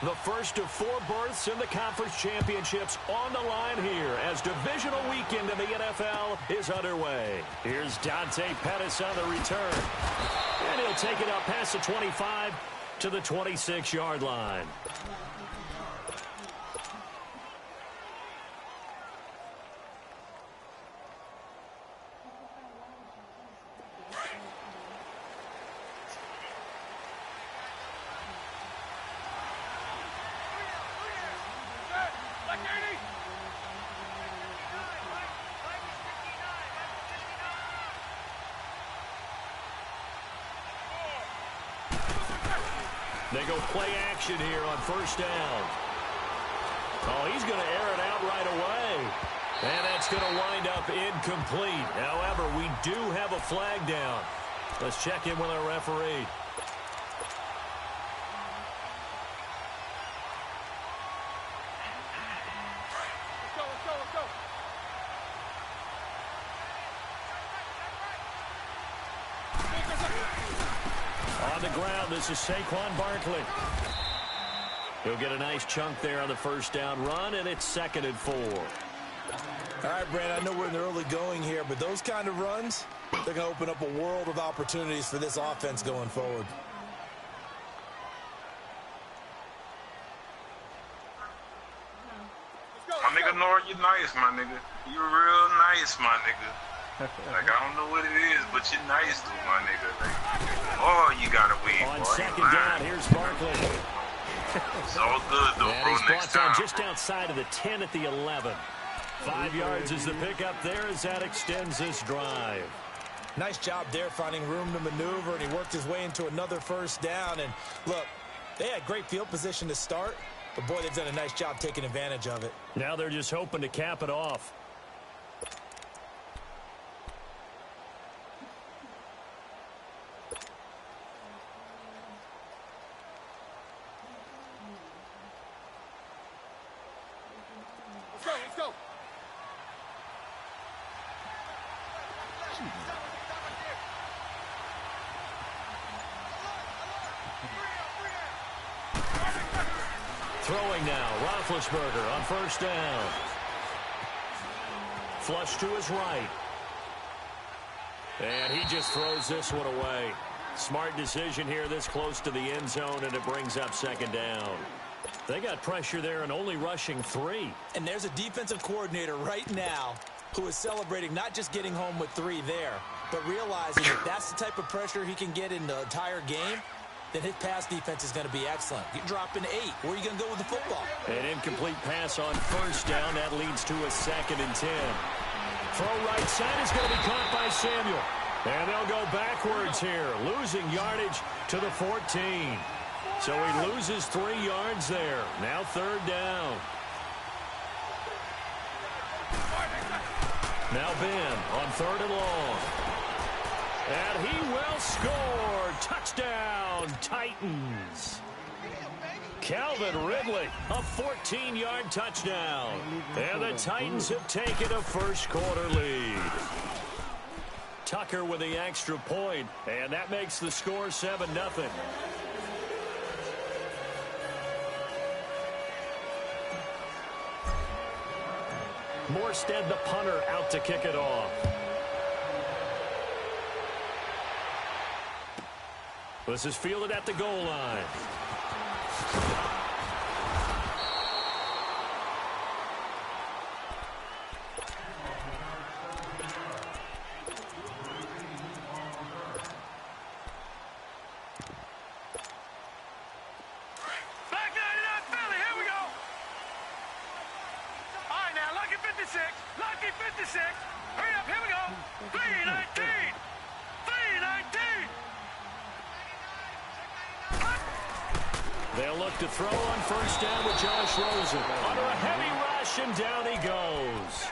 The first of 4 berths in the conference championships on the line here as divisional weekend in the NFL is underway. Here's Dante Pettis on the return. And he'll take it up past the 25 to the 26-yard line. They go play action here on first down. Oh, he's going to air it out right away. And that's going to wind up incomplete. However, we do have a flag down. Let's check in with our referee. On the ground, this is Saquon Barkley. He'll get a nice chunk there on the first down run, and it's 2nd and 4. All right, Brandon, I know we're in the early going here, but those kind of runs, they're going to open up a world of opportunities for this offense going forward. My nigga Nor, you nice, my nigga. You real nice, my nigga. Like, I don't know what it is, but you're nice to my nigga. Like, oh, you got to win, on boy. second down, here's Barkley. It's all good, though, and bro, he's next brought down time. just outside of the 10 at the 11. 5 yards is the pickup there as that extends this drive. Nice job there finding room to maneuver, and he worked his way into another first down. And look, they had great field position to start, but boy, they've done a nice job taking advantage of it. Now they're just hoping to cap it off. Let's go. Throwing now, Roethlisberger on first down. Flush to his right. And he just throws this one away. Smart decision here this close to the end zone, and it brings up 2nd down. They got pressure there and only rushing 3. And there's a defensive coordinator right now who is celebrating not just getting home with 3 there, but realizing that that's the type of pressure he can get in the entire game, then his pass defense is going to be excellent. You're dropping 8. Where are you going to go with the football? An incomplete pass on first down. That leads to a 2nd and 10. Throw right side is going to be caught by Samuel. And they'll go backwards here, losing yardage to the 14. So he loses 3 yards there. Now 3rd down. Now Ben on 3rd and long. And he will score. Touchdown, Titans. Calvin Ridley, a 14-yard touchdown. And the Titans have taken a first-quarter lead. Tucker with the extra point, and that makes the score 7-0. Morstead, the punter, out to kick it off. This is fielded at the goal line. Lucky 56. Hurry up, here we go. 319. 319. They'll look to throw on first down with Josh Rosen. Under a heavy rush, and down he goes.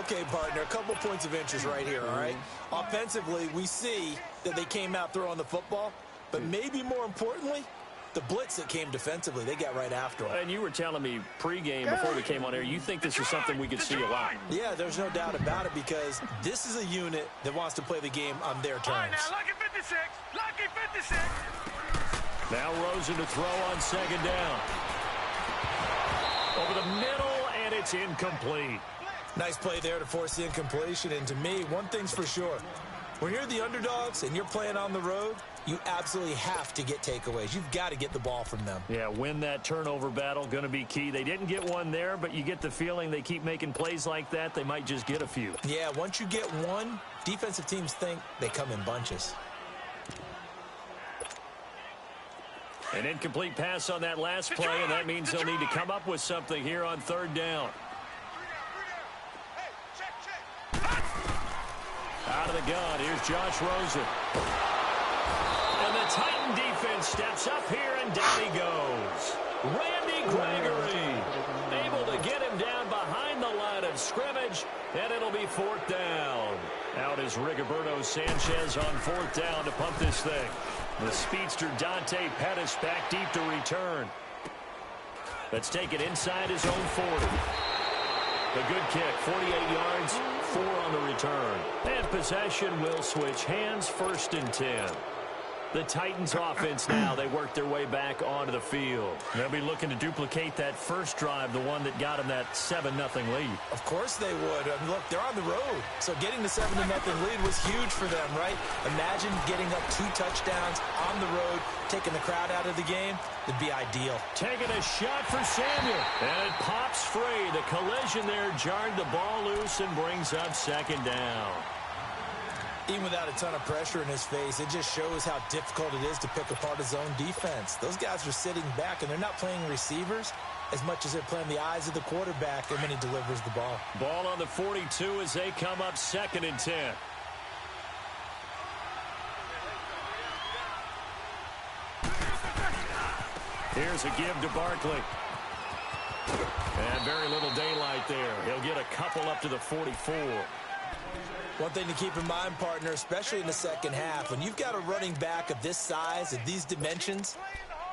Okay, partner, a couple points of interest right here, all right? Offensively, we see that they came out throwing the football, but maybe more importantly, the blitz that came defensively, they got right after him. And you were telling me pregame before we came on air, you think this is something we could see a lot. Yeah, there's no doubt about it because this is a unit that wants to play the game on their terms. All right, now, lucky 56. Lucky 56. Now Rosen to throw on second down. Over the middle, and it's incomplete. Nice play there to force the incompletion. And to me, one thing's for sure. When you're the underdogs and you're playing on the road, you absolutely have to get takeaways. You've got to get the ball from them. Yeah, win that turnover battle, going to be key. They didn't get one there, but you get the feeling they keep making plays like that, they might just get a few. Yeah, once you get one, defensive teams think they come in bunches. An incomplete pass on that last play, and that means they'll need to come up with something here on third down. Out of the gun, here's Josh Rosen. And the Titan defense steps up here, and down he goes. Randy Gregory able to get him down behind the line of scrimmage, and it'll be fourth down. Out is Rigoberto Sanchez on fourth down to punt this thing. The speedster Dante Pettis back deep to return. Let's take it inside his own 40. The good kick, 48 yards, 4 on the return. And possession will switch hands, 1st and 10. The Titans offense now, they work their way back onto the field. They'll be looking to duplicate that first drive, the one that got them that 7-0 lead. Of course they would. I mean, look, they're on the road. So getting the 7-0 lead was huge for them, right? Imagine getting up 2 touchdowns on the road, taking the crowd out of the game. It'd be ideal. Taking a shot for Samuel. And it pops free. The collision there jarred the ball loose and brings up 2nd down. Even without a ton of pressure in his face, it just shows how difficult it is to pick apart his own defense. Those guys are sitting back, and they're not playing receivers as much as they're playing the eyes of the quarterback and when he delivers the ball. Ball on the 42 as they come up 2nd and 10. Here's a give to Barkley. And very little daylight there. He'll get a couple up to the 44. One thing to keep in mind, partner, especially in the second half, when you've got a running back of this size, of these dimensions,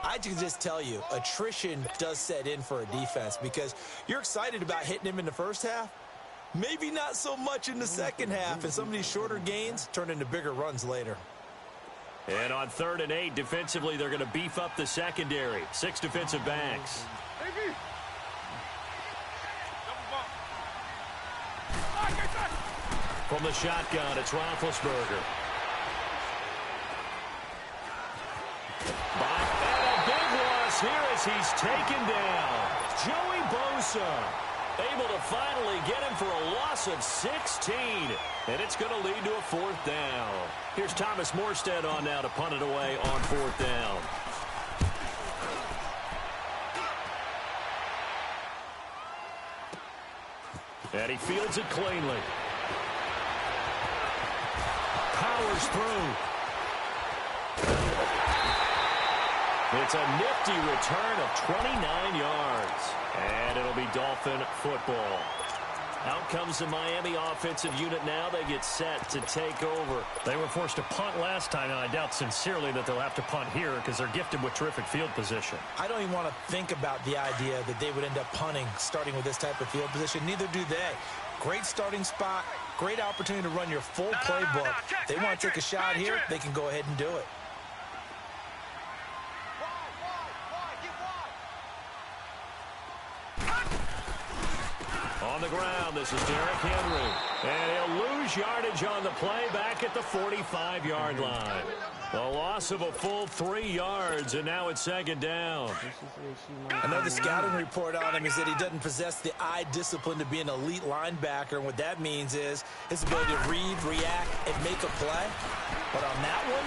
I can just tell you, attrition does set in for a defense because you're excited about hitting him in the first half. Maybe not so much in the second half, and some of these shorter gains turn into bigger runs later. And on 3rd and 8, defensively, they're going to beef up the secondary. 6 defensive backs. From the shotgun, it's Roethlisberger. And a big loss here as he's taken down. Joey Bosa able to finally get him for a loss of 16. And it's going to lead to a 4th down. Here's Thomas Morstead on now to punt it away on 4th down. And he fields it cleanly. Powers through. It's a nifty return of 29 yards. And it'll be Dolphin football. Out comes the Miami offensive unit now. They get set to take over. They were forced to punt last time, and I doubt sincerely that they'll have to punt here because they're gifted with terrific field position. I don't even want to think about the idea that they would end up punting starting with this type of field position. Neither do they. Great starting spot, great opportunity to run your full playbook. They want to take a shot here, they can go ahead and do it. On the ground, this is Derrick Henry. And he'll lose yardage on the play back at the 45-yard line. The loss of a full 3 yards, and now it's 2nd down. Another scouting report on him is that he doesn't possess the eye discipline to be an elite linebacker. And what that means is his ability to read, react, and make a play. But on that one,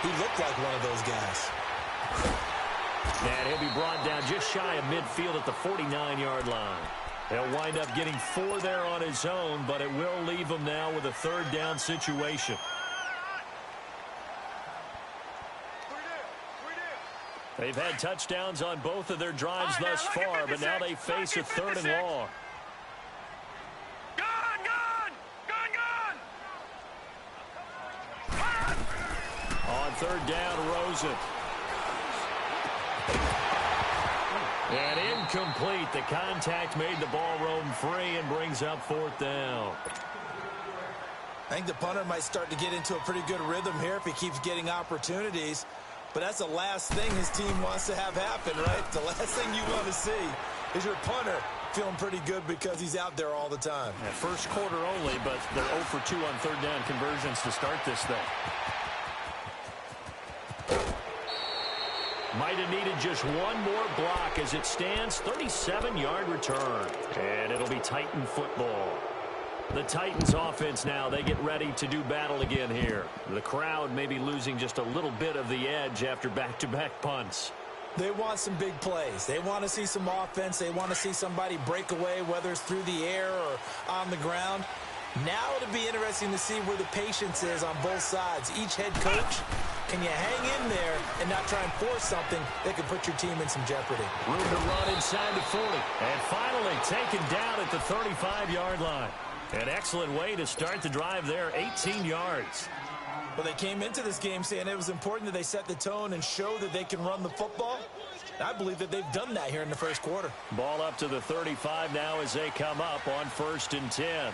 he looked like one of those guys. And he'll be brought down just shy of midfield at the 49-yard line. He'll wind up getting 4 there on his own, but it will leave him now with a 3rd down situation. They've had touchdowns on both of their drives thus far, but now they face a 3rd and long. On 3rd down, Rosen. And incomplete. The contact made the ball roam free and brings up 4th down. I think the punter might start to get into a pretty good rhythm here if he keeps getting opportunities. But that's the last thing his team wants to have happen, right? The last thing you want to see Is your punter feeling pretty good because he's out there all the time? Yeah, first quarter only, but they're 0 for 2 on third down conversions to start this thing. Might have needed just one more block as it stands. 37-yard return. And it'll be Titan football. The Titans offense now, they get ready to do battle again here. The crowd may be losing just a little bit of the edge after back-to-back punts. They want some big plays. They want to see some offense. They want to see somebody break away, whether it's through the air or on the ground. Now it'll be interesting to see where the patience is on both sides. Each head coach, can you hang in there and not try and force something that could put your team in some jeopardy? Room to run inside the 40. And finally taken down at the 35-yard line. An excellent way to start the drive there, 18 yards. Well, they came into this game saying it was important that they set the tone and show that they can run the football. I believe that they've done that here in the first quarter. Ball up to the 35 now as they come up on 1st and 10.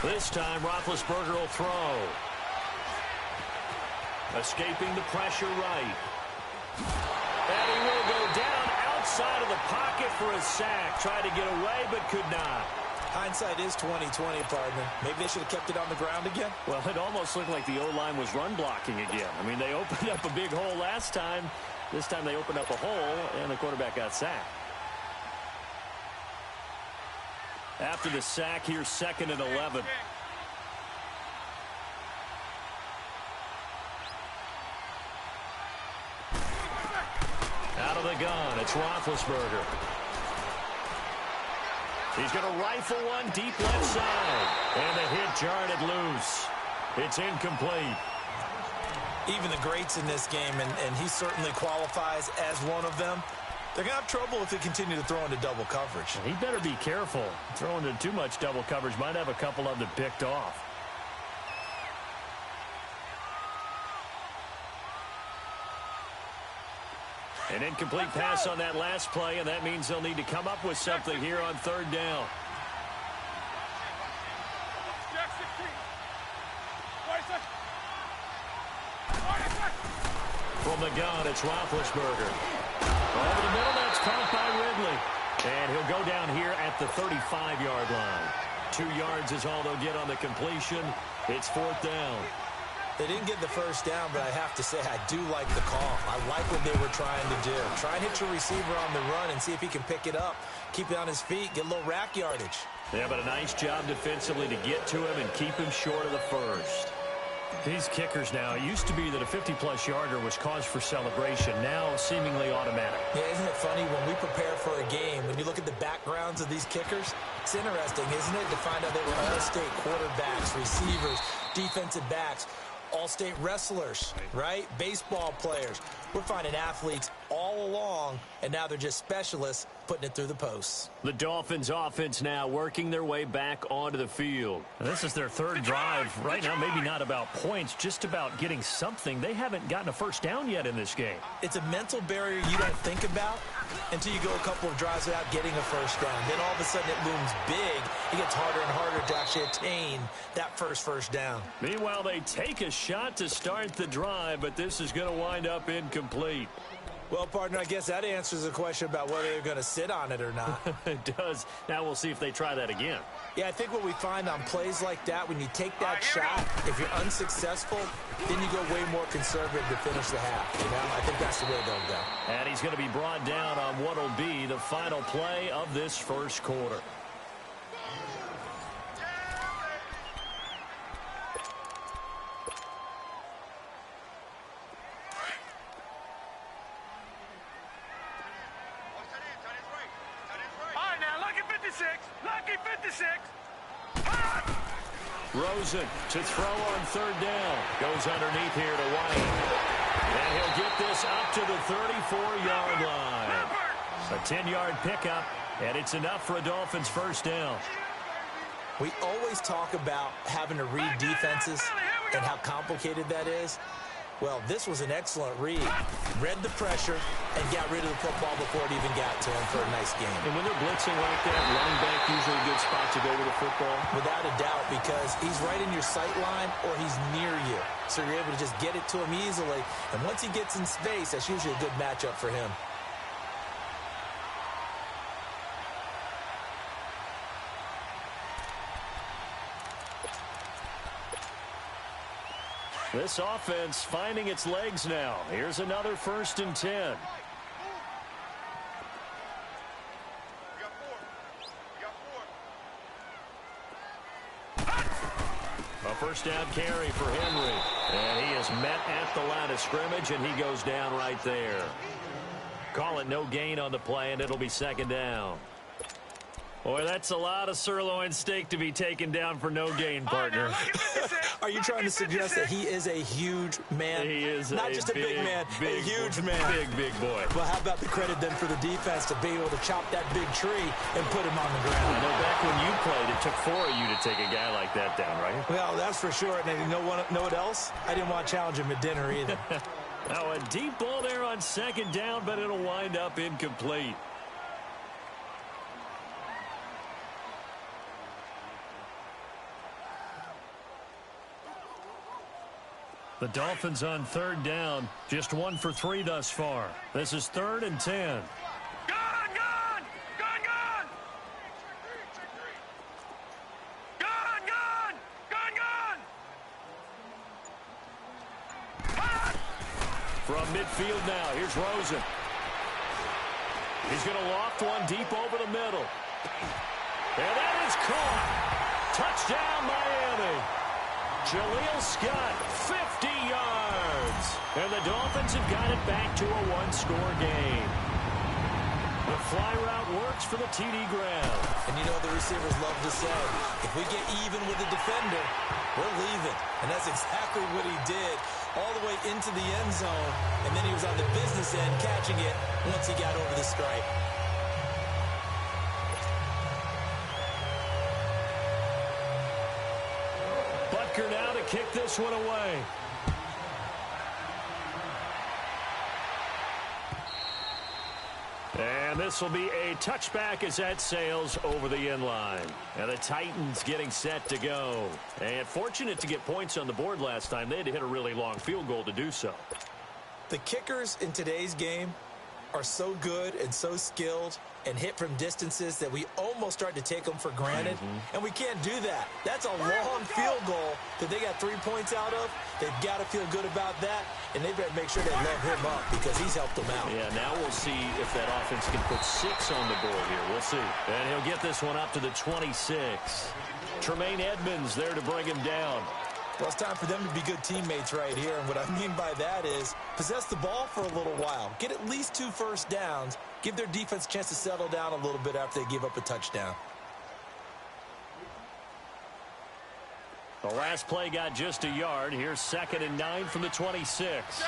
This time, Roethlisberger will throw. Escaping the pressure right. And he will go down outside of the pocket for a sack. Tried to get away, but could not. Hindsight is 20/20, partner. Maybe they should have kept it on the ground again. Well, it almost looked like the O-line was run blocking again. I mean, they opened up a big hole last time. This time they opened up a hole, and the quarterback got sacked. After the sack, here's 2nd and 11. Out of the gun, it's Roethlisberger. He's going to rifle one deep left side. And the hit jarred it loose. It's incomplete. Even the greats in this game, and he certainly qualifies as one of them, they're going to have trouble if they continue to throw into double coverage. He better be careful. Throwing into too much double coverage might have a couple of them picked off. An incomplete pass on that last play, and that means they'll need to come up with something here on 3rd down. From the gun, it's Roethlisberger. Over the middle, that's caught by Ridley. And he'll go down here at the 35-yard line. 2 yards is all they'll get on the completion. It's 4th down. They didn't get the first down, but I have to say I do like the call. I like what they were trying to do. Try and hit your receiver on the run and see if he can pick it up. Keep it on his feet, get a little rack yardage. Yeah, but a nice job defensively to get to him and keep him short of the first. These kickers now, it used to be that a 50-plus yarder was cause for celebration. Now seemingly automatic. Yeah, isn't it funny when we prepare for a game, when you look at the backgrounds of these kickers, it's interesting, isn't it, to find out they were all-state quarterbacks, receivers, defensive backs, all-state wrestlers, right? Baseball players. We're finding athletes all along, and now they're just specialists putting it through the posts. The Dolphins offense now working their way back onto the field. And this is their 3rd drive. Right now, maybe not about points, just about getting something. They haven't gotten a first down yet in this game. It's a mental barrier you don't think about until you go a couple of drives without getting a first down. Then all of a sudden it looms big. It gets harder and harder to actually attain that first down. Meanwhile, they take a shot to start the drive, but this is going to wind up incomplete. Well, partner, I guess that answers the question about whether they're going to sit on it or not. It does. Now we'll see if they try that again. Yeah, I think what we find on plays like that, when you take that shot, if you're unsuccessful, then you go way more conservative to finish the half. You know, I think that's the way they'll go. And he's going to be brought down on what will be the final play of this first quarter. Lucky 56. Rosen to throw on 3rd down. Goes underneath here to White. And he'll get this up to the 34-yard line. A 10-yard pickup, and it's enough for a Dolphins first down. We always talk about having to read defenses and how complicated that is. Well, this was an excellent read. Read the pressure and got rid of the football before it even got to him for a nice game. And when they're blitzing like that, running back usually a good spot to go with the football. Without a doubt, because he's right in your sight line or he's near you. So you're able to just get it to him easily. And once he gets in space, that's usually a good matchup for him. This offense finding its legs now. Here's another 1st and 10. A first down carry for Henry. And he is met at the line of scrimmage, and he goes down right there. Call it no gain on the play, and it'll be 2nd down. Boy, that's a lot of sirloin steak to be taken down for no gain, partner. Are you trying to suggest that he is a huge man? He is not just a big man, a huge man. Big boy. Well, how about the credit then for the defense to be able to chop that big tree and put him on the ground? I know back when you played, it took 4 of you to take a guy like that down, right? Well, that's for sure. And you know what else? I didn't want to challenge him at dinner either. Now a deep ball there on 2nd down, but it'll wind up incomplete. The Dolphins on 3rd down, just 1 for 3 thus far. This is 3rd and 10. Gone! Gone! Gone! Gone! Gone! Gone! Gone! Gone! From midfield now, here's Rosen. He's going to loft one deep over the middle. And that is caught. Touchdown, Miami. Jaleel Scott, 50 yards. And the Dolphins have got it back to a 1-score game. The fly route works for the TD grab. And you know the receivers love to say, if we get even with the defender, we're leaving. And that's exactly what he did, all the way into the end zone. And then he was on the business end catching it once he got over the stripe. Butker now to kick this one away. And this will be a touchback as that sails over the end line. And the Titans getting set to go. And fortunate to get points on the board last time. They had to hit a really long field goal to do so. The kickers in today's game are so good and so skilled and hit from distances that we almost start to take them for granted. And we can't do that. That's a long field goal that they got 3 points out of. They've got to feel good about that, and they better make sure they love him up because he's helped them out. Yeah, now we'll see if that offense can put 6 on the board here. We'll see. And he'll get this one up to the 26. Tremaine Edmonds there to bring him down. Well, it's time for them to be good teammates right here. And what I mean by that is possess the ball for a little while. Get at least 2 first downs. Give their defense a chance to settle down a little bit after they give up a touchdown. The last play got just a yard. Here's 2nd and 9 from the 26.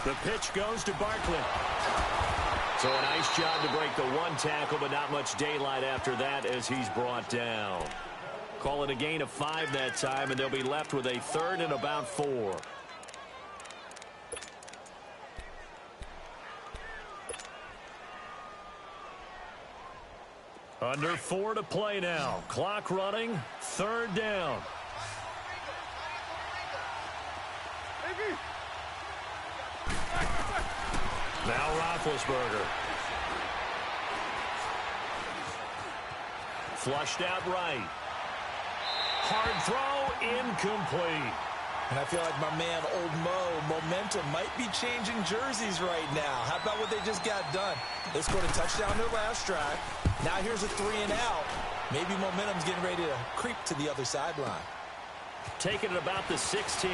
The pitch goes to Barkley. So a nice job to break the 1 tackle, but not much daylight after that as he's brought down. Call it a gain of 5 that time, and they'll be left with a 3rd and about 4. Under 4 to play now. Clock running. 3rd down. Now Roethlisberger. Flushed out right. Hard throw, incomplete. And I feel like my man, Old Mo, momentum might be changing jerseys right now. How about what they just got done? They scored a touchdown their last drive. Now here's a 3 and out. Maybe momentum's getting ready to creep to the other sideline. Taking it about the 16.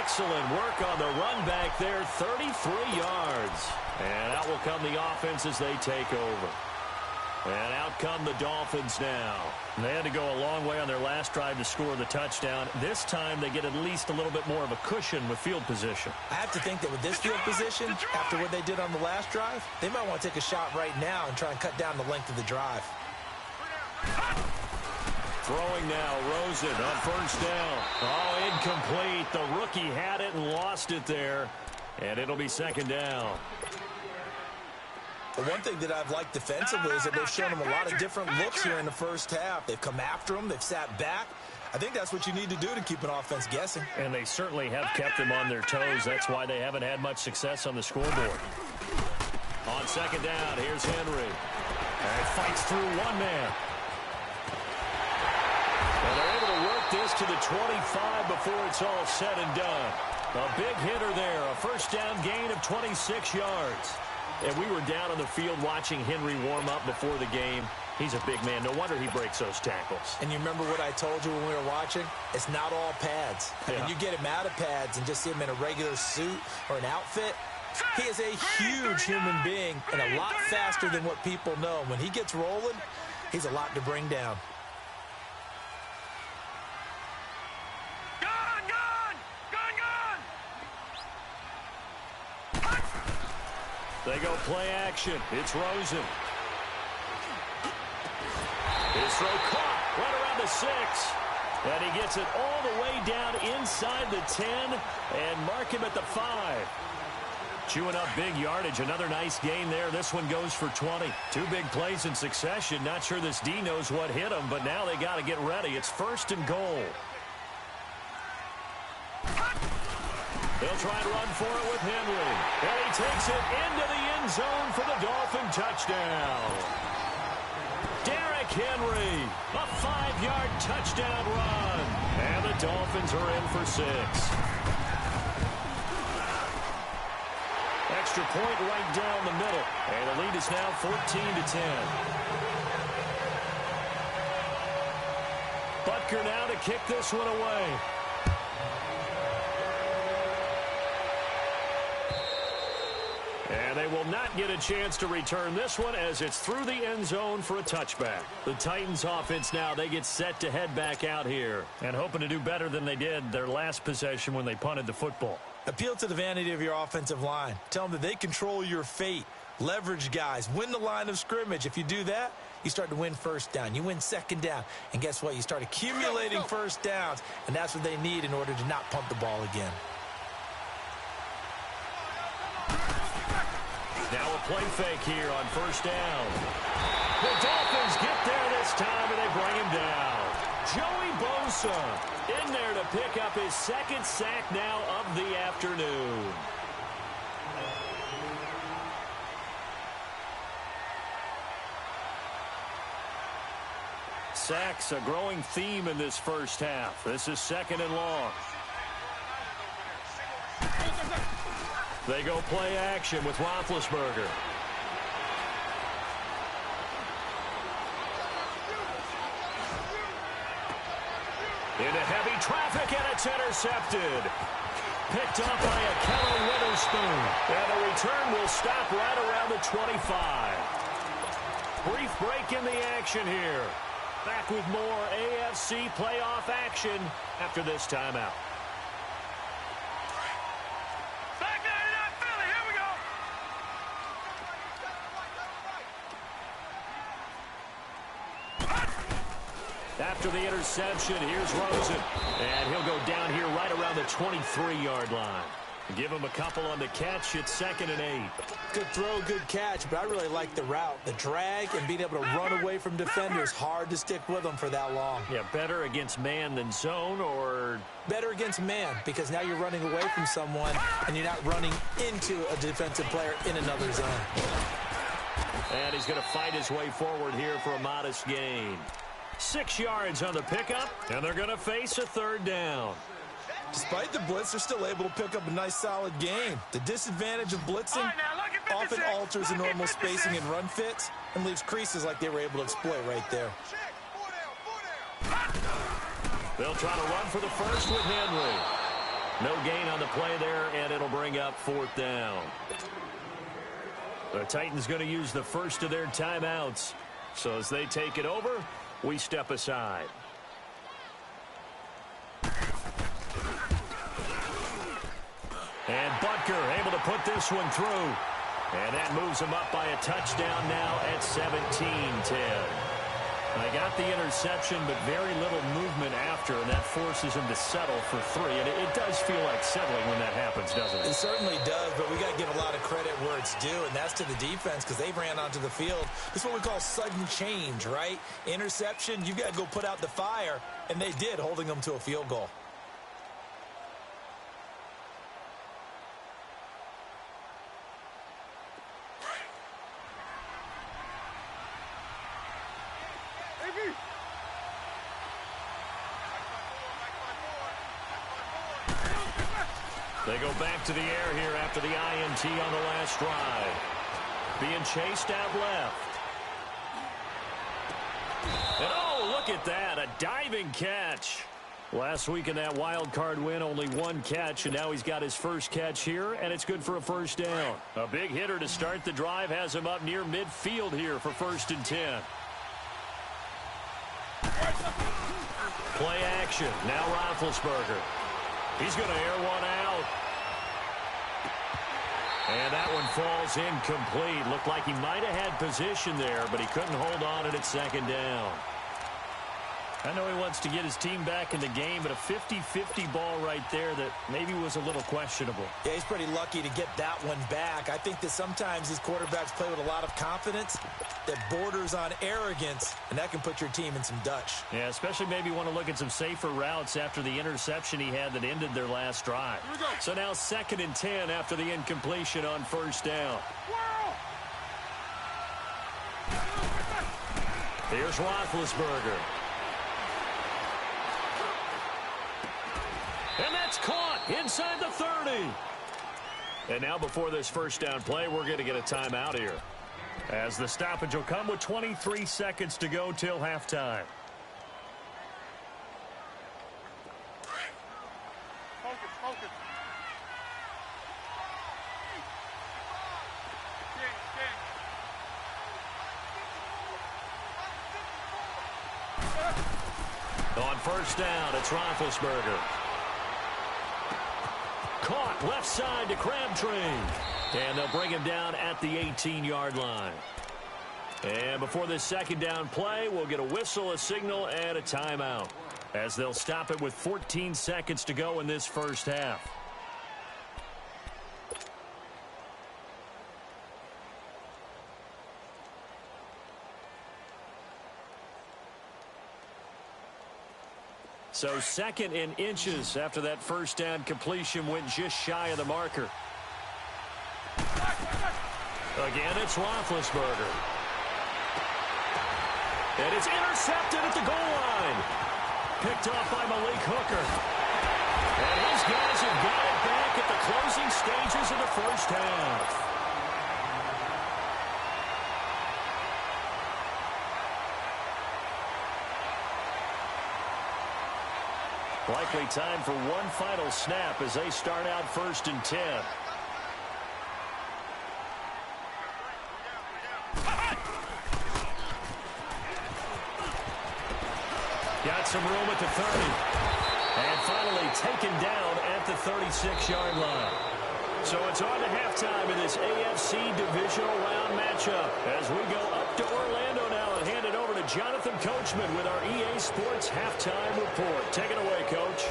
Excellent work on the run back there, 33 yards. And out will come the offense as they take over. And out come the Dolphins now. They had to go a long way on their last drive to score the touchdown. This time they get at least a little bit more of a cushion with field position. I have to think that with this field position, after what they did on the last drive, they might want to take a shot right now and try and cut down the length of the drive. Throwing now, Rosen on first down. Oh, incomplete. The rookie had it and lost it there. And it'll be second down. The one thing that I've liked defensively is that they've shown them a lot of different looks here in the first half. They've come after them. They've sat back. I think that's what you need to do to keep an offense guessing. And they certainly have kept them on their toes. That's why they haven't had much success on the scoreboard. On second down, here's Henry. And fights through one man. And they're able to work this to the 25 before it's all said and done. A big hitter there. A first down gain of 26 yards. And we were down on the field watching Henry warm up before the game. He's a big man. No wonder he breaks those tackles. And you remember what I told you when we were watching? It's not all pads. I mean, you get him out of pads and just see him in a regular suit or an outfit. He is a huge human being and a lot faster than what people know. When he gets rolling, he's a lot to bring down. They go play action. It's Rosen. His throw caught right around the 6. And he gets it all the way down inside the 10 and mark him at the 5. Chewing up big yardage. Another nice gain there. This one goes for 20. Two big plays in succession. Not sure this D knows what hit him, but now they got to get ready. It's first and goal. They'll try to run for it with Henry. And he takes it into the end zone for the Dolphin touchdown. Derrick Henry, a 5-yard touchdown run. And the Dolphins are in for 6. Extra point right down the middle. And the lead is now 14-10. Butker now to kick this one away. And they will not get a chance to return this one as it's through the end zone for a touchback. The Titans offense now, they get set to head back out here and hoping to do better than they did their last possession when they punted the football. Appeal to the vanity of your offensive line. Tell them that they control your fate. Leverage guys. Win the line of scrimmage. If you do that, you start to win first down. You win second down. And guess what? You start accumulating first downs. And that's what they need in order to not punt the ball again. Now a play fake here on first down. The Dolphins get there this time, and they bring him down. Joey Bosa in there to pick up his second sack now of the afternoon. Sacks, a growing theme in this first half. This is second and long. They go play action with Roethlisberger. Into heavy traffic, and it's intercepted. Picked up by a Keller Witherspoon. And the return will stop right around the 25. Brief break in the action here. Back with more AFC playoff action after this timeout. After the interception, here's Rosen. And he'll go down here right around the 23-yard line. Give him a couple on the catch. It's second and 8. Good throw, good catch, but I really like the route. The drag and being able to run away from defenders. Hard to stick with them for that long. Yeah, better against man than zone, or? Better against man, because now you're running away from someone and you're not running into a defensive player in another zone. And he's going to fight his way forward here for a modest gain. 6 yards on the pickup, and they're going to face a third down. Despite the blitz, they're still able to pick up a nice, solid game. The disadvantage of blitzing often alters the normal spacing and run fits and leaves creases like they were able to exploit right there. They'll try to run for the first with Henry. No gain on the play there, and it'll bring up fourth down. The Titans going to use the first of their timeouts. So as they take it over, we step aside. And Butker able to put this one through. And that moves him up by a touchdown now at 17-10. I got the interception, but very little movement after, and that forces him to settle for 3. And it does feel like settling when that happens, doesn't it? It certainly does, but we got to give a lot of credit where it's due, and that's to the defense because they ran onto the field. This is what we call sudden change, right? Interception, you've got to go put out the fire, and they did, holding them to a field goal. They go back to the air here after the INT on the last drive. Being chased out left. And oh, look at that, a diving catch. Last week in that wild card win, only 1 catch, and now he's got his first catch here, and it's good for a first down. A big hitter to start the drive has him up near midfield here for 1st and 10. Play action, now Roethlisberger. He's going to air one out. And that one falls incomplete. Looked like he might have had position there, but he couldn't hold on at 2nd down. I know he wants to get his team back in the game, but a 50-50 ball right there that maybe was a little questionable. Yeah, he's pretty lucky to get that one back. I think that sometimes these quarterbacks play with a lot of confidence that borders on arrogance, and that can put your team in some Dutch. Yeah, especially maybe want to look at some safer routes after the interception he had that ended their last drive. So now 2nd and 10 after the incompletion on 1st down. Here's Roethlisberger. And that's caught inside the 30. And now before this first down play, we're going to get a timeout here, as the stoppage will come with 23 seconds to go till halftime. Focus. On 1st down, it's Roethlisberger. Caught left side to Crabtree. And they'll bring him down at the 18-yard line. And before this 2nd down play, we'll get a whistle, a signal, and a timeout, as they'll stop it with 14 seconds to go in this first half. So 2nd in inches after that first down completion went just shy of the marker. Again, it's Roethlisberger. And it's intercepted at the goal line. Picked off by Malik Hooker. And his guys have got it back at the closing stages of the first half. Likely time for one final snap as they start out 1st and 10. Got some room at the 30. And finally taken down at the 36-yard line. So it's on to halftime in this AFC Divisional Round matchup as we go up to Orlando now and hand it over to Jonathan Coachman with our EA Sports Halftime Report. Take it away, Coach.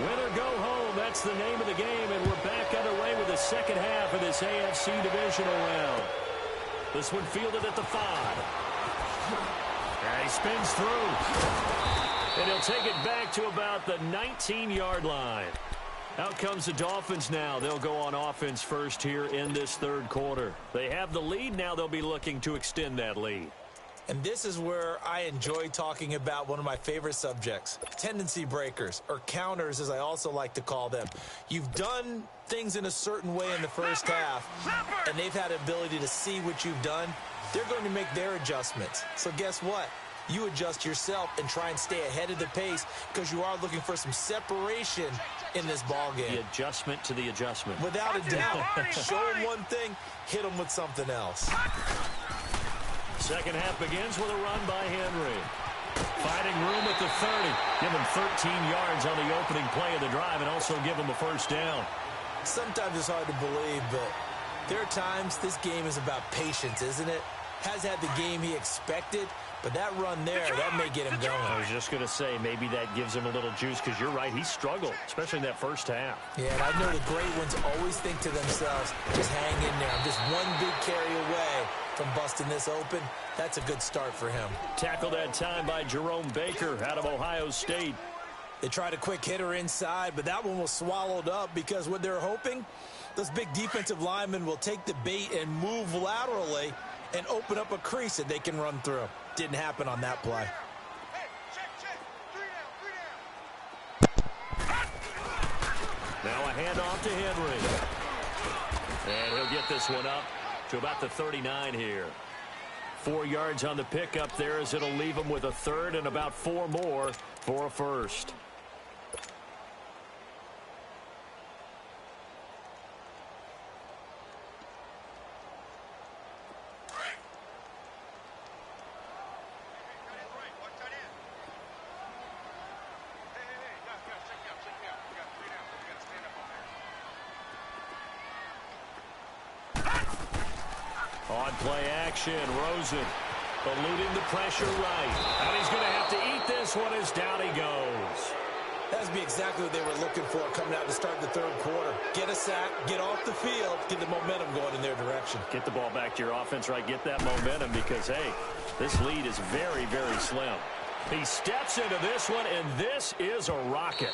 Win or go home, that's the name of the game, and we're back underway with the second half of this AFC Divisional Round. This one fielded at the 5. And he spins through. And he'll take it back to about the 19-yard line. Out comes the Dolphins now. They'll go on offense first here in this 3rd quarter. They have the lead. Now they'll be looking to extend that lead. And this is where I enjoy talking about one of my favorite subjects, tendency breakers, or counters as I also like to call them. You've done things in a certain way in the first half, and they've had the ability to see what you've done. They're going to make their adjustments. So guess what? You adjust yourself and try and stay ahead of the pace because you are looking for some separation in this ball game. The adjustment to the adjustment. Without a doubt. Show them one thing, hit them with something else. Second half begins with a run by Henry. Finding room at the 30. Give him 13 yards on the opening play of the drive and also give him a first down. Sometimes it's hard to believe, but there are times this game is about patience, isn't it? Has had the game he expected, but that run there, that may get him going. I was just going to say, maybe that gives him a little juice because you're right, he struggled, especially in that first half. Yeah, and I know the great ones always think to themselves, just hang in there. I'm just one big carry away from busting this open. That's a good start for him. Tackled that time by Jerome Baker out of Ohio State. They tried a quick hitter inside, but that one was swallowed up because what they're hoping, those big defensive linemen will take the bait and move laterally and open up a crease that they can run through. Didn't happen on that play. Now a handoff to Henry. And he'll get this one up to about the 39 here. 4 yards on the pickup there as it'll leave him with a third and about 4 more for a first. On play action, Rosen eluding the pressure right. And he's going to have to eat this one as down he goes. That's be exactly what they were looking for coming out to start the third quarter. Get a sack, get off the field, get the momentum going in their direction. Get the ball back to your offense, right? Get that momentum because, hey, this lead is very, very slim. He steps into this one, and this is a rocket.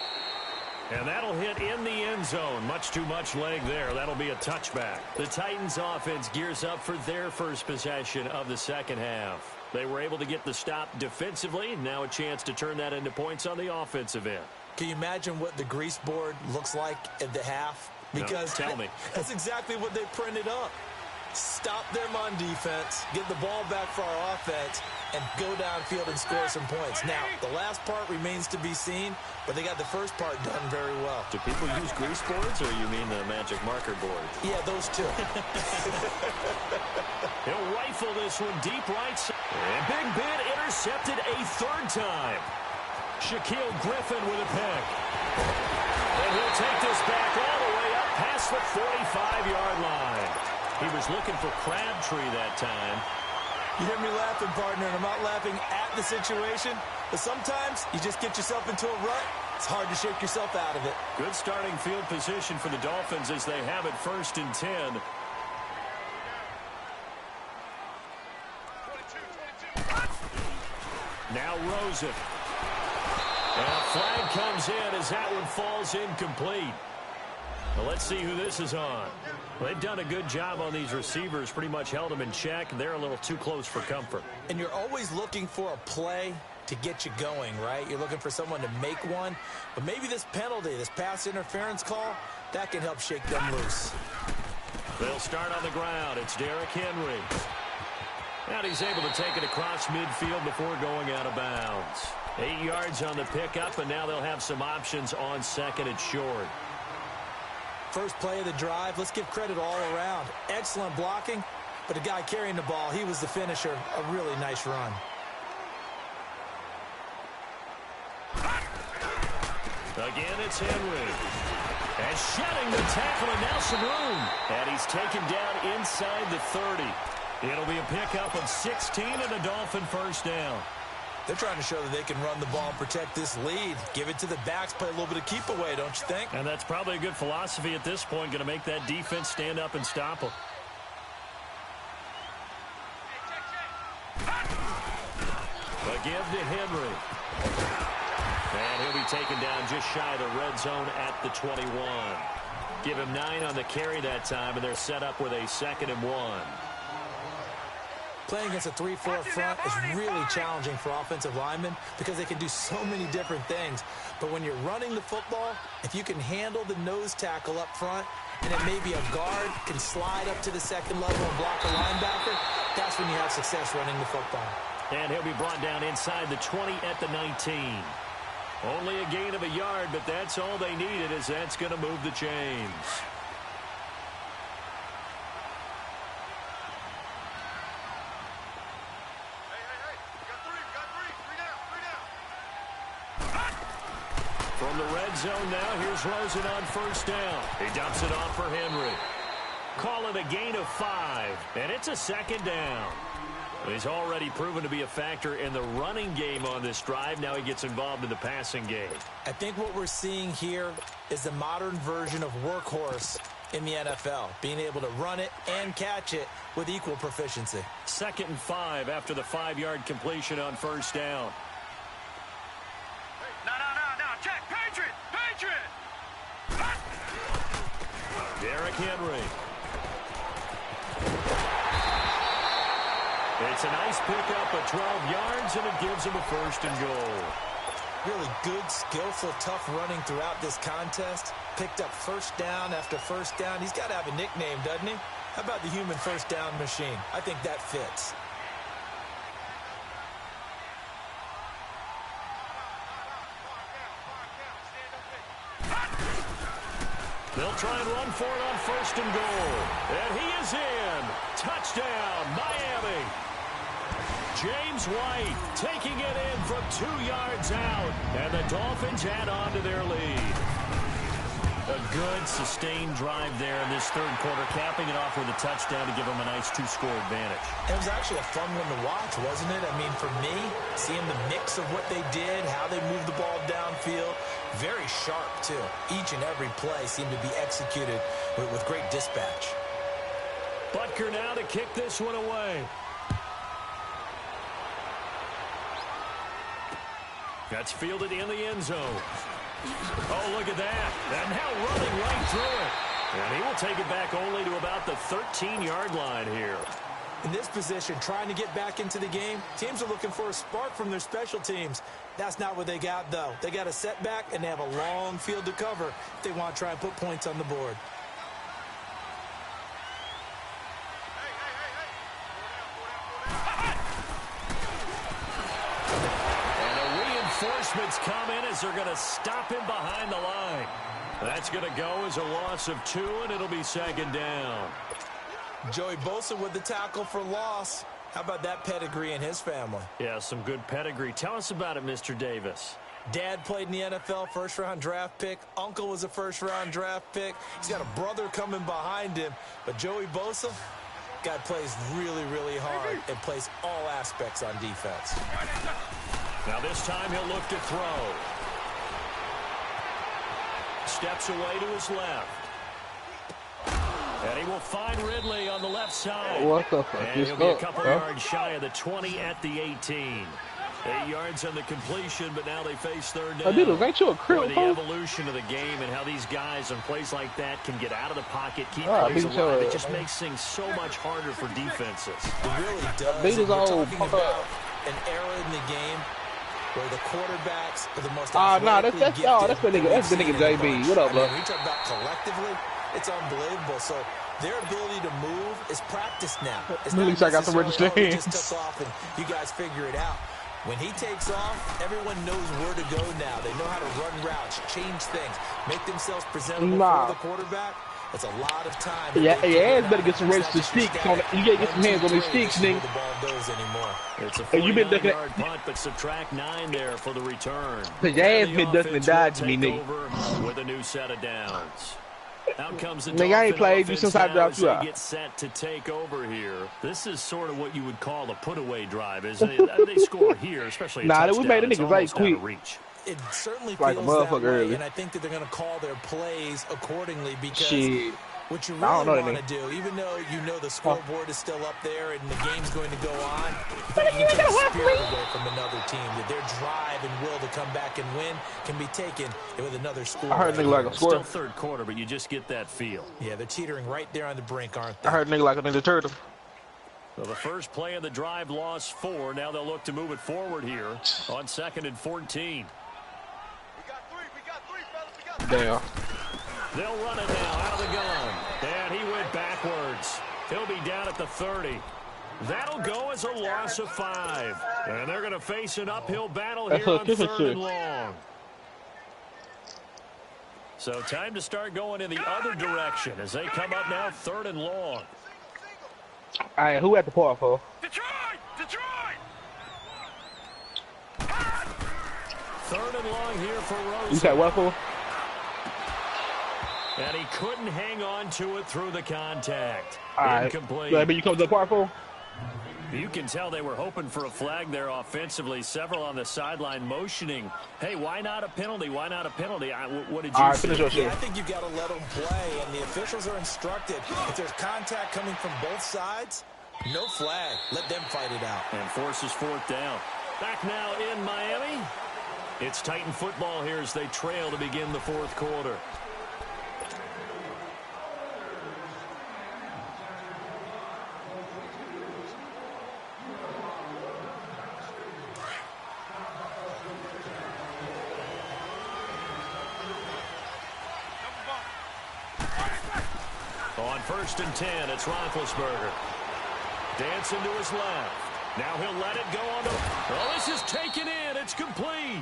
And that'll hit in the end zone. Much too much leg there. That'll be a touchback. The Titans offense gears up for their first possession of the second half. They were able to get the stop defensively. Now a chance to turn that into points on the offensive end. Can you imagine what the grease board looks like at the half? Because no, tell me. That's exactly what they printed up. Stop them on defense, get the ball back for our offense, and go downfield and score some points. Now, the last part remains to be seen, but they got the first part done very well. Do people use grease boards, or you mean the magic marker boards? Yeah, those two. He'll rifle this one deep right side. And Big Ben intercepted a third time. Shaquille Griffin with a pick. And he'll take this back all the way up past the 45-yard line. He was looking for Crabtree that time. You hear me laughing, partner, and I'm not laughing at the situation, but sometimes you just get yourself into a rut. It's hard to shake yourself out of it. Good starting field position for the Dolphins as they have it 1st and 10. 22. Now Rosen. And a flag comes in as that one falls incomplete. Well, let's see who this is on. Well, they've done a good job on these receivers, pretty much held them in check. They're a little too close for comfort. And you're always looking for a play to get you going, right? You're looking for someone to make one. But maybe this penalty, this pass interference call, that can help shake them loose. They'll start on the ground. It's Derrick Henry. And he's able to take it across midfield before going out of bounds. 8 yards on the pickup, and now they'll have some options on second and short. First play of the drive, let's give credit all around. Excellent blocking, but the guy carrying the ball, he was the finisher. A really nice run. Again, it's Henry. And shedding the tackle, and now some room. And he's taken down inside the 30. It'll be a pickup of 16 and a Dolphin first down. They're trying to show that they can run the ball and protect this lead. Give it to the backs, play a little bit of keep away, don't you think? And that's probably a good philosophy at this point, going to make that defense stand up and stop them. A give to Henry. And he'll be taken down just shy of the red zone at the 21. Give him 9 on the carry that time, and they're set up with a 2nd and 1. Playing against a 3-4 front is really challenging for offensive linemen because they can do so many different things. But when you're running the football, if you can handle the nose tackle up front, and then maybe a guard can slide up to the second level and block a linebacker, that's when you have success running the football. And he'll be brought down inside the 20 at the 19. Only a gain of a yard, but that's all they needed, as that's going to move the chains. From the red zone now, here's Rosen on first down. He dumps it off for Henry. Call it a gain of 5, and it's a second down. He's already proven to be a factor in the running game on this drive. Now he gets involved in the passing game. I think what we're seeing here is the modern version of workhorse in the NFL, being able to run it and catch it with equal proficiency. 2nd and 5 after the 5-yard completion on first down. No, check, Patriot! Derrick Henry. It's a nice pickup of 12 yards, and it gives him a 1st and goal. Really good, skillful, tough running throughout this contest. Picked up first down after first down. He's got to have a nickname, doesn't he? How about the human first down machine? I think that fits. They'll try and run for it on 1st and goal. And he is in. Touchdown, Miami. James White taking it in from 2 yards out. And the Dolphins add on to their lead. A good, sustained drive there in this 3rd quarter, capping it off with a touchdown to give them a nice 2-score advantage. It was actually a fun one to watch, wasn't it? I mean, for me, seeing the mix of what they did, how they moved the ball downfield, very sharp, too. Each and every play seemed to be executed with great dispatch. Butker now to kick this one away. That's fielded in the end zone. Oh, look at that. And now running right through it. And he will take it back only to about the 13-yard line here. In this position, trying to get back into the game, teams are looking for a spark from their special teams. That's not what they got, though. They got a setback, and they have a long field to cover if they want to try and put points on the board. Reinforcements come in as they're going to stop him behind the line. That's going to go as a loss of 2, and it'll be 2nd down. Joey Bosa with the tackle for loss. How about that pedigree in his family? Yeah, some good pedigree. Tell us about it, Mr. Davis. Dad played in the NFL, first-round draft pick. Uncle was a first-round draft pick. He's got a brother coming behind him. But Joey Bosa, guy plays really, really hard and plays all aspects on defense. Now this time he'll look to throw. Steps away to his left. And he will find Ridley on the left side. What the fuck? And he'll be a couple yards shy of the 20 at the 18. 8 yards on the completion, but now they face 3rd down. Dude, ain't you a cripple? The evolution of the game and how these guys on plays like that can get out of the pocket, keep plays alive. It just makes things so much harder for defenses. It really does. We're talking about an era in the game where the quarterbacks are the most athletically gifted. That's the nigga JB. What up, bro? When we talk about collectively, it's unbelievable. So their ability to move is practiced now. It's not necessarily, he just took off and you guys figure it out. When he takes off, everyone knows where to go now. They know how to run routes, change things, make themselves presentable for the quarterback. It's a lot of time. Yeah, better get some registered sticks. You gotta get some hands on these sticks, nigga. The ball goes anymore. It's a 49-yard punt, but subtract 9 there for the return. Cause your ass been ducking and dodging me, nigga. With a new set of downs. Out comes the nigga, I ain't played you since I dropped you out. Get set to take over here. This is sort of what you would call a put-away drive, isn't it? They score here, especially a touchdown. We made a nigga right quick. It certainly like feels a motherfucker that way, early. and I think that they're going to call their plays accordingly because what you I really don't want to do, even though you know the scoreboard is still up there and the game's going to go on, you can take the spirit away from another team, that their drive and will to come back and win can be taken with another score. I heard nigga like a squirrel. Still 3rd quarter, but you just get that feel. Yeah, they're teetering right there on the brink, aren't they? I heard nigga like a Ninja Turtle. So the first play of the drive lost 4. Now they'll look to move it forward here on 2nd and 14. Damn. They'll run it now out of the gun. And he went backwards. He'll be down at the 30. That'll go as a loss of 5. And they're going to face an uphill battle here on 3rd and long. So time to start going in the other direction as they come up now 3rd and long. All right, who at the park, for? Detroit! Third and long here for Rosen. You said what for? And he couldn't hang on to it through the contact. All right. Incomplete. But you come to the part for? You can tell they were hoping for a flag there offensively. Several on the sideline motioning. Hey, why not a penalty? Why not a penalty? What did you All right, say? finish your shit. Yeah, I think you've got to let them play, and the officials are instructed. If there's contact coming from both sides, no flag. Let them fight it out. And forces fourth down. Back now in Miami. It's Titan football here as they trail to begin the fourth quarter. On 1st and 10, it's Roethlisberger. Dancing to his left. Now he'll let it go on to... Oh, this is taken in. It's complete.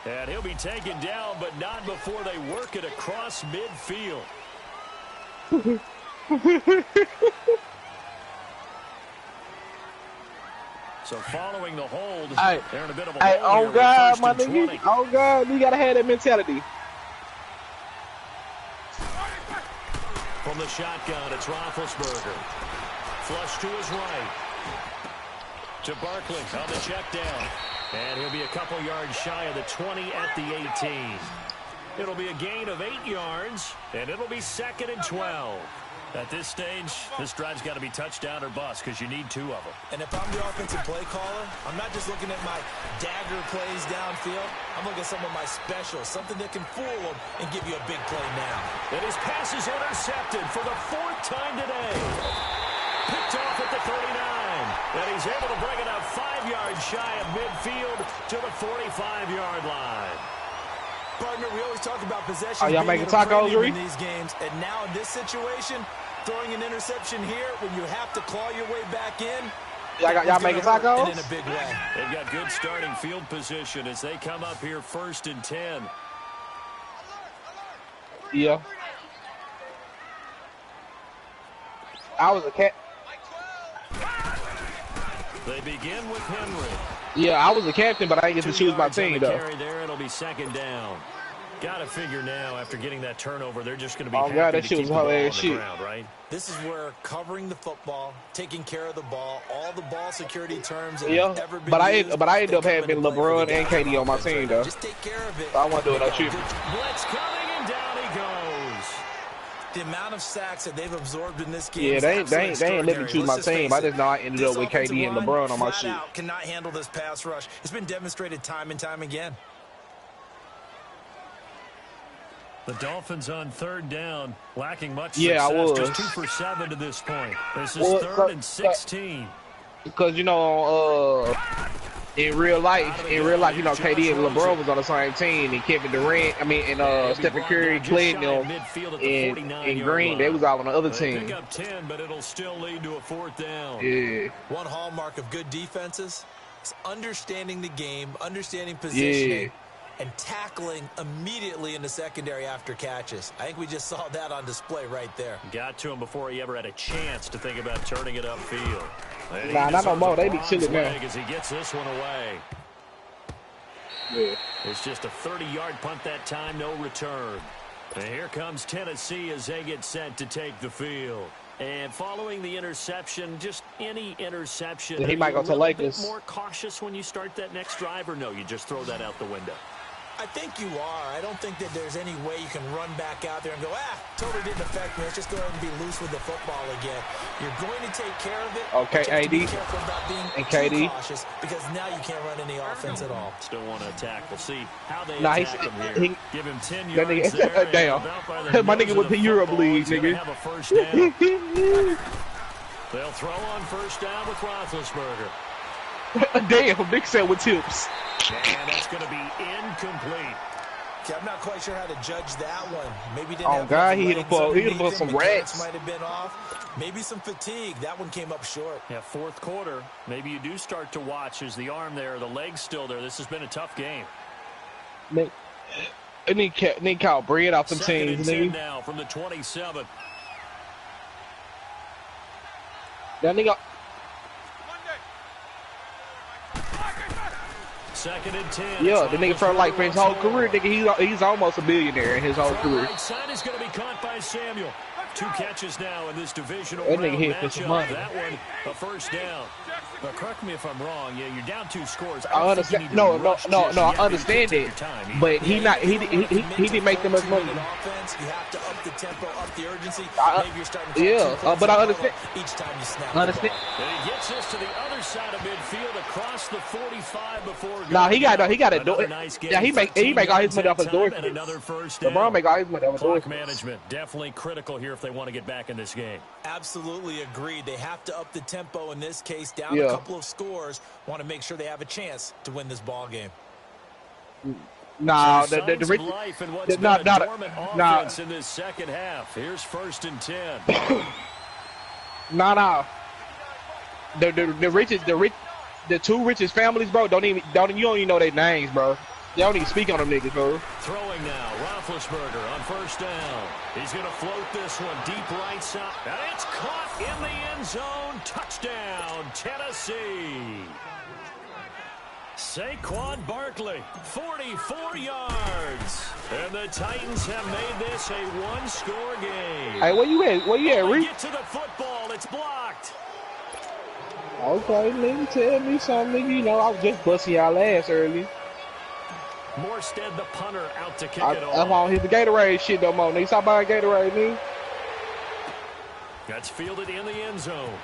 And he'll be taken down, but not before they work it across midfield. So following the hold, they're in a bit of a hole oh here God, with my first and nigga. 20. Oh God, you gotta have that mentality. From the shotgun, it's Roethlisberger. Flush to his right. To Barkley on the check down. And he'll be a couple yards shy of the 20 at the 18. It'll be a gain of 8 yards, and it'll be 2nd and 12. At this stage, this drive's got to be touchdown or bust because you need 2 of them. And if I'm the offensive play caller, I'm not just looking at my dagger plays downfield. I'm looking at some of my specials, something that can fool them and give you a big play now. And his pass is intercepted for the 4th time today. Picked off at the 39. And he's able to bring it up 5 yards shy of midfield to the 45-yard line. Partner, we always talk about possession. Y'all making tacos, in these games, and now in this situation, throwing an interception here when you have to claw your way back in. Y'all making tacos? In a big way. They've got good starting field position as they come up here 1st and 10. Yeah. I was a cat. They begin with Henry. Yeah, I was a captain, but I didn't get to 2 choose my yards on team the though. carry there, it'll be 2nd down. Got to figure now after getting that turnover, they're just going to be Oh happy God, that to shit keep was the ball on hilarious the shit. ground, right? This is where covering the football, taking care of the ball, all the ball security terms that Yeah, have ever been but I used, ended up they come having into play for LeBron the and guys KD on my offense, team right? though. Just take care of it. So I want to do it on you. Blitz coming, and down he goes. The amount of sacks that they've absorbed in this game. Yeah, is they ain't let me extraordinary. choose my Let's just team. face I just know I ended this up with offensive KD and line LeBron on my flat shit. out cannot handle this pass rush. It's been demonstrated time and time again. The Dolphins on 3rd down, lacking much Yeah, I success. was. Just 2 for 7 to this point. This is Well, 3rd and 16. Because you know, in real life, you know, KD and LeBron was on the same team, and Kevin Durant, and Stephen Curry, Clinton, and Green, they was all on the other They team. pick up 10, but it'll still lead to a 4th down. Yeah, One hallmark of good defenses is understanding the game, understanding positioning, and tackling immediately in the secondary after catches. I think we just saw that on display right there. Got to him before he ever had a chance to think about turning it upfield. And he Nah, not no deserves more. a They be bronze chilling now. leg as he gets this one away. yeah. It's just a 30-yard punt that time, no return. And here comes Tennessee as they get set to take the field. And following the interception, just any interception, Yeah, he might go to Lakers. More cautious when you start that next drive, or no, you just throw that out the window? I think you are. I don't think that there's any way you can run back out there and go, totally didn't affect me. Let's just go ahead and be loose with the football again. You're going to take care of it. Okay, but you have to be AD careful about being and too KD. cautious because now you can't run any offense at all. Still want to attack. We'll see how they Nah, attack him here. Give him 10 yards nigga, there. damn. About by the My nose nigga of went to Europe football. League, He's gonna nigga. have a 1st down. They'll throw on 1st down with Roethlisberger. Damn, Nick said with tips. And that's going to be incomplete. Okay, I'm not quite sure how to judge that one. Maybe didn't Oh, have God, enough he hit him legs for underneath some Mechanics rats. might have been off. Maybe some fatigue. That one came up short. Yeah, 4th quarter. Maybe you do start to watch as the arm there, the leg's still there. This has been a tough game. Nick call bread off them 2nd teams, and 10 nigga. now from the 27. That nigga. 2nd and 10. Yeah, the nigga for his whole career, nigga, he's almost a billionaire in his whole career. Right side is going to be caught by Samuel. 2 catches now in this divisional that round nigga hit for some matchup. money. That one, a first down. But correct me if I'm wrong. Yeah, you're down 2 scores. I understand. No, I understand it. But he didn't make that much money. Offense, you have to up the tempo, up the urgency. Maybe you're starting to but I understand. Each time you snap I understand. And he gets this to the other side of midfield across the 45 before. Nah, he got to do it. Nice Yeah, he make all his money off his doorstep. Another first down. LeBron make all his money off his Clock doorstep. management definitely critical here if they want to get back in this game. Absolutely agreed. They have to up the tempo in this case, down a couple of scores. Want to make sure they have a chance to win this ball game. Nah, the life and what's been a dormant offense in this second half. Here's 1st and 10. Nah. The 2 richest families, bro, you don't even know their names, bro. They don't even speak on them niggas, bro. Throwing now, Roethlisberger on 1st down. He's going to float this one deep right side. And it's caught in the end zone. Touchdown, Tennessee. Saquon Barkley, 44 yards. And the Titans have made this a 1-score game. Hey, where you at, Reed? Get to the football. It's blocked. Okay, nigga, tell me something, nigga. You know, I was just busting y'all ass early. Morstead, the punter, out to kick it off. I don't hit the Gatorade shit no more, nigga. Stop buying Gatorade, nigga. That's fielded in the end zone.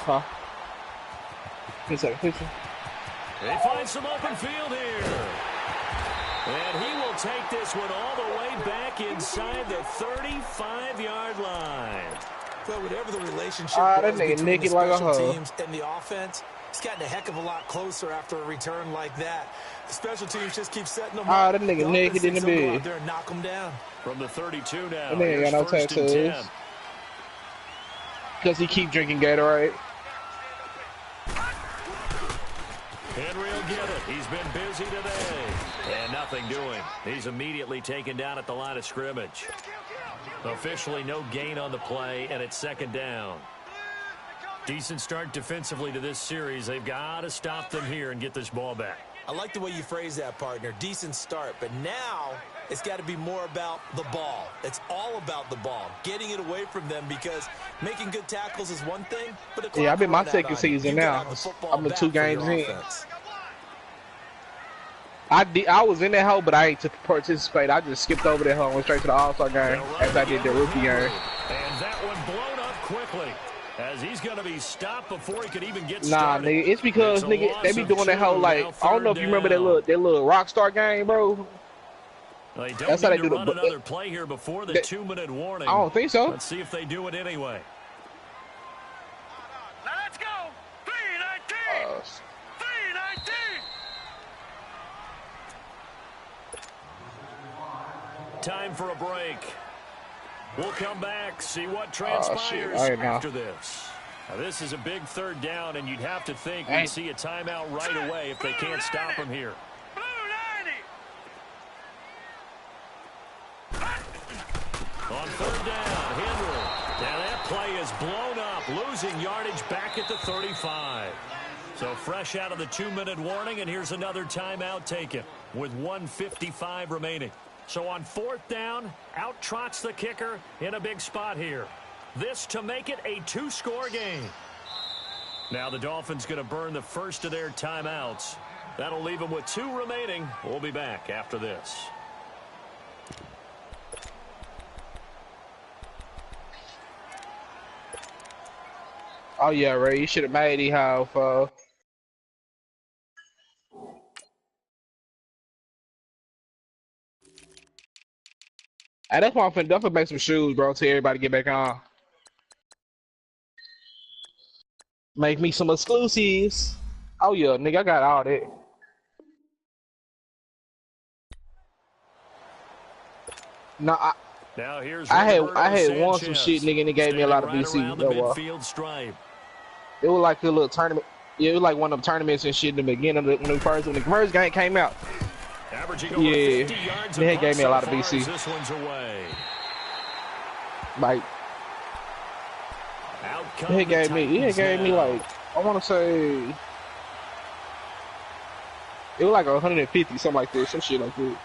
Huh? He finds some open field here. And he will take this one all the way back inside the 35-yard line. But whatever the relationship was between the special teams and the offense, it's gotten a heck of a lot closer after a return like that. The special teams just keep setting them up. That nigga naked in the bed. Go out there and knock them down. From the 32 now. That nigga got no tattoos. Because he keep drinking Gatorade. Henry will get it. He's been busy today. And nothing doing. He's immediately taken down at the line of scrimmage. Officially no gain on the play, and it's 2nd down. Decent start defensively to this series. They've got to stop them here and get this ball back. I like the way you phrase that, partner. Decent start. But now it's got to be more about the ball. It's all about the ball. Getting it away from them, because making good tackles is one thing. But I've been my 2nd season now. I'm in 2 games in. I was in that hole, but I ain't to participate. I just skipped over that hole and went straight to the All-Star game as I did the rookie game. And that one blown up quickly, as he's going to be stopped before he could even get started. Nah, nigga, it's because, nigga, they be doing that whole, like, I don't know if you remember that little Rockstar game, bro. Well, they don't need to run another play here before the 2-minute warning. I don't think so. Let's see if they do it anyway. Now let's go. 3-19. 3-19. Time for a break. We'll come back, see what transpires after this. Now, this is a big 3rd down, and you'd have to think we'd see a timeout right away if they can't stop him here. On 3rd down, Henry. Now that play is blown up, losing yardage back at the 35. So fresh out of the 2-minute warning, and here's another timeout taken with 1:55 remaining. So on 4th down, out trots the kicker in a big spot here. This to make it a 2-score game. Now the Dolphins going to burn the first of their timeouts. That'll leave them with 2 remaining. We'll be back after this. Oh, yeah, Ray, you should have made it how for. Hey, that's why I'm finna definitely make some shoes, bro, till everybody get back on. Make me some exclusives. Oh, yeah, nigga, I got all that. No, now here's I had won some shit, nigga, and it gave me a lot of BC. It was like a little tournament. Yeah, it was like one of them tournaments and shit in the beginning when the first game came out. Yeah, they gave me a lot of BC. This one's away. Like, he gave me like I want to say it was like 150, something like that, some shit like that.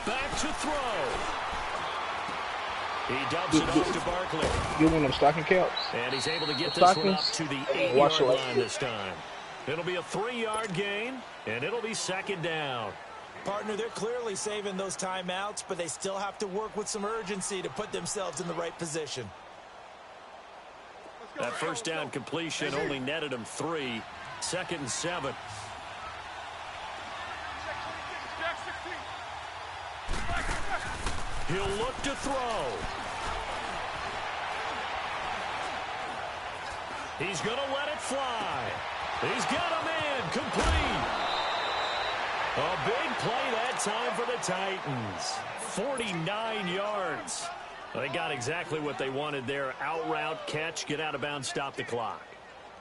Back to throw. He dumps it off to Barkley. Give one of them stocking caps. And he's able to get this one up to the 8-yard line this time. It'll be a 3-yard gain, and it'll be second down. Partner, they're clearly saving those timeouts, but they still have to work with some urgency to put themselves in the right position. That first down completion only netted him 3. 2nd and 7. He'll look to throw. He's going to let it fly. He's got a man complete. A big play that time for the Titans. 49 yards. They got exactly what they wanted there. Out route, catch, get out of bounds, stop the clock.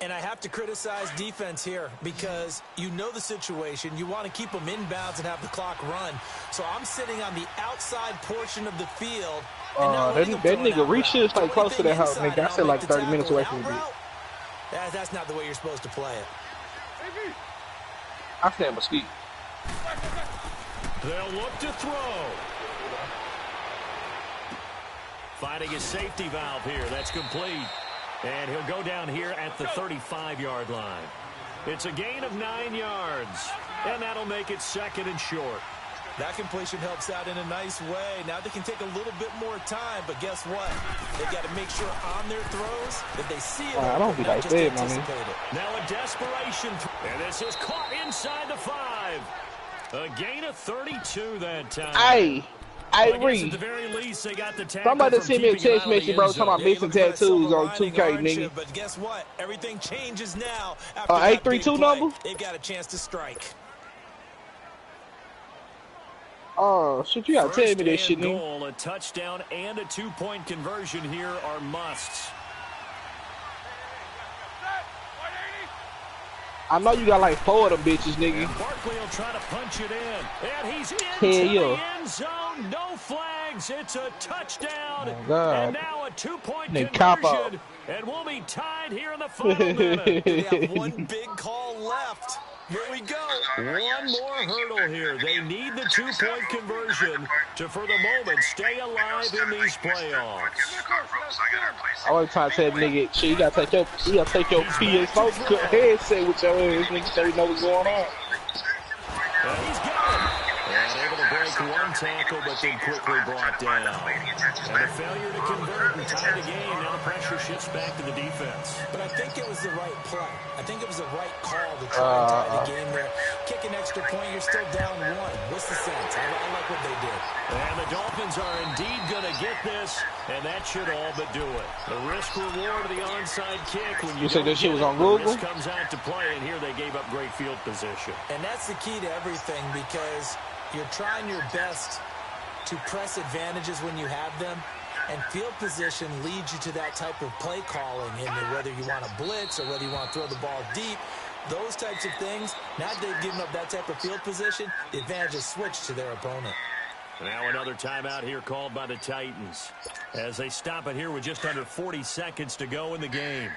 And I have to criticize defense here because you know the situation. You want to keep them inbounds and have the clock run. So I'm sitting on the outside portion of the field. That nigga reaches like close to that house, nigga. I said like 30 minutes away from the beat. That's not the way you're supposed to play it. I stand Mesquite. They'll look to throw. Finding his safety valve here. That's complete. And he'll go down here at the 35-yard line. It's a gain of 9 yards. And that'll make it 2nd and short. That completion helps out in a nice way. Now they can take a little bit more time, but guess what? They've got to make sure on their throws that they see it. I don't be like that, man. Now a desperation. And this is caught inside the 5. A gain of 32 that time. Hey, At Reed. the very least, they got the Somebody sent me a text message, bro, talking about missing tattoos on 2K, nigga. But guess what? Everything changes now. 832 number? They've got a chance to strike. Oh, shit, you gotta tell me this shit, nigga. Goal, a touchdown and a 2-point conversion here are musts. I know you got like 4 of them bitches, nigga. And Barkley will try to punch it in. And he's into the end zone. No flags. It's a touchdown. Oh, God. And now a 2-point Cop conversion. And we'll be tied here in the final minute. We have one big call left. Here we go. One more hurdle here. They need the 2-point conversion to, for the moment, stay alive in these playoffs. I was trying to tell the nigga, shit, you gotta take your PS4 headset with your ass, nigga, so you know what's going on. And he's got it. And able to break one tackle, but then quickly brought down. And a failure to convert and tie the game. Now the pressure shifts back to the defense. But I think it was the right play. I think it was the right call to try and tie the game there. Kick an extra point, you're still down 1. What's the sense? I like what they did. And the Dolphins are indeed going to get this, and that should all but do it. The risk-reward of the onside kick. When you said this shit was on Google? Google? Risk comes out to play, and here they gave up great field position. And that's the key to everything because you're trying your best to press advantages when you have them, and field position leads you to that type of play calling, and whether you want to blitz or whether you want to throw the ball deep, those types of things. Now that they've given up that type of field position, the advantage is switched to their opponent. Now another timeout here called by the Titans as they stop it here with just under 40 seconds to go in the game.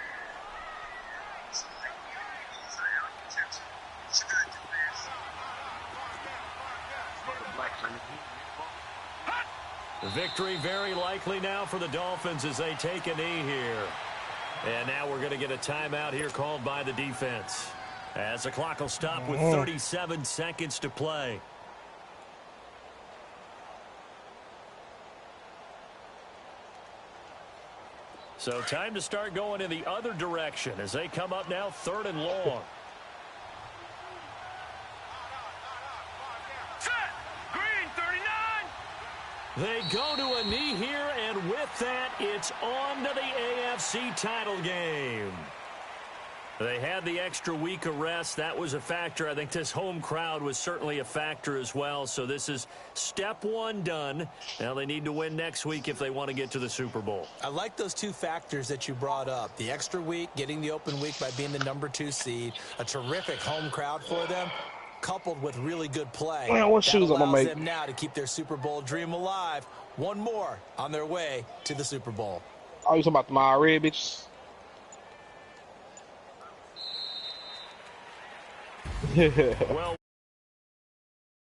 The victory very likely now for the Dolphins as they take a knee here. And now we're going to get a timeout here called by the defense as the clock will stop with 37 seconds to play. So time to start going in the other direction as they come up now 3rd and long. They go to a knee here, and with that, it's on to the AFC title game. They had the extra week of rest. That was a factor. I think this home crowd was certainly a factor as well. So this is step 1 done. Now they need to win next week if they want to get to the Super Bowl. I like those 2 factors that you brought up. The extra week, getting the open week by being the number 2 seed, a terrific home crowd for them. coupled with really good play. Man, what shoes that I'm gonna allows make? them now to keep their Super Bowl dream alive. One more on their way to the Super Bowl. Oh, you talking about the my red bitches? Well.